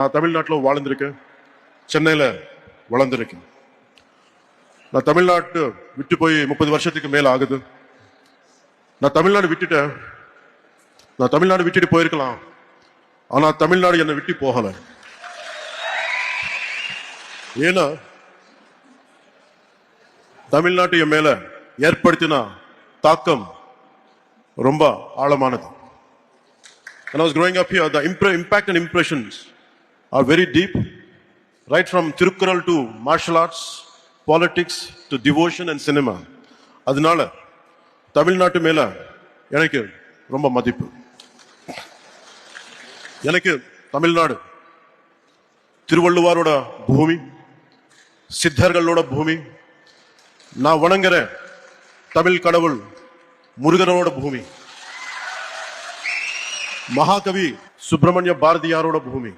நான் தமிழ்நாட்டில் வாழ்ந்திருக்கேன், சென்னையில் வளர்ந்துருக்கேன். நான் தமிழ்நாட்டு விட்டு போய் 30 வருஷத்துக்கு மேல ஆகுது. நான் தமிழ்நாடு விட்டுட்டேன். நான் தமிழ்நாடு விட்டுட்டு போயிருக்கலாம், ஆனா தமிழ்நாடு என்னை விட்டு போகல. ஏன்னா தமிழ்நாட்டு என் மேல ஏற்படுத்தின தாக்கம் ரொம்ப ஆழமானது. When I was growing up here, the impact and impressions are very deep, right from Tirukkural to martial arts, politics to devotion and cinema. அதனால தமிழ்நாட்டு மேல எனக்கு ரொம்ப மதிப்பு. எனக்கு தமிழ்நாடு திருவள்ளுவரோட பூமி, சித்தர்களோட பூமி, நான் வணங்குற தமிழ் கடவுள் முருகனோட பூமி, மகாகவி சுப்பிரமணிய பாரதியாரோட பூமி.